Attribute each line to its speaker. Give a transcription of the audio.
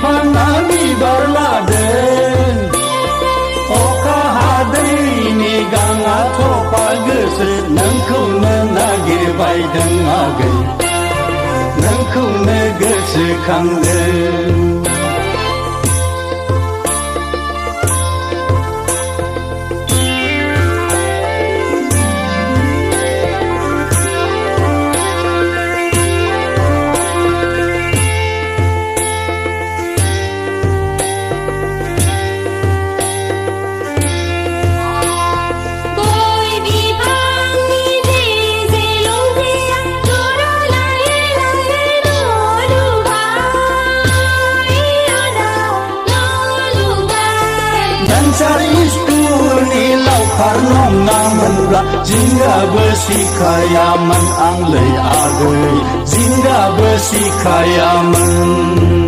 Speaker 1: बिफाङा बिबार लादों अखा हादैनि गाङा थफा गोसो नोंखौनो नागिरबायदों आगै नोंखौनो गोसोखांदों Iskuulनि लावखार नङामोनब्ला जिंगाबो सिखायामोन आंलै आगै जिंगाबो सिखायामोन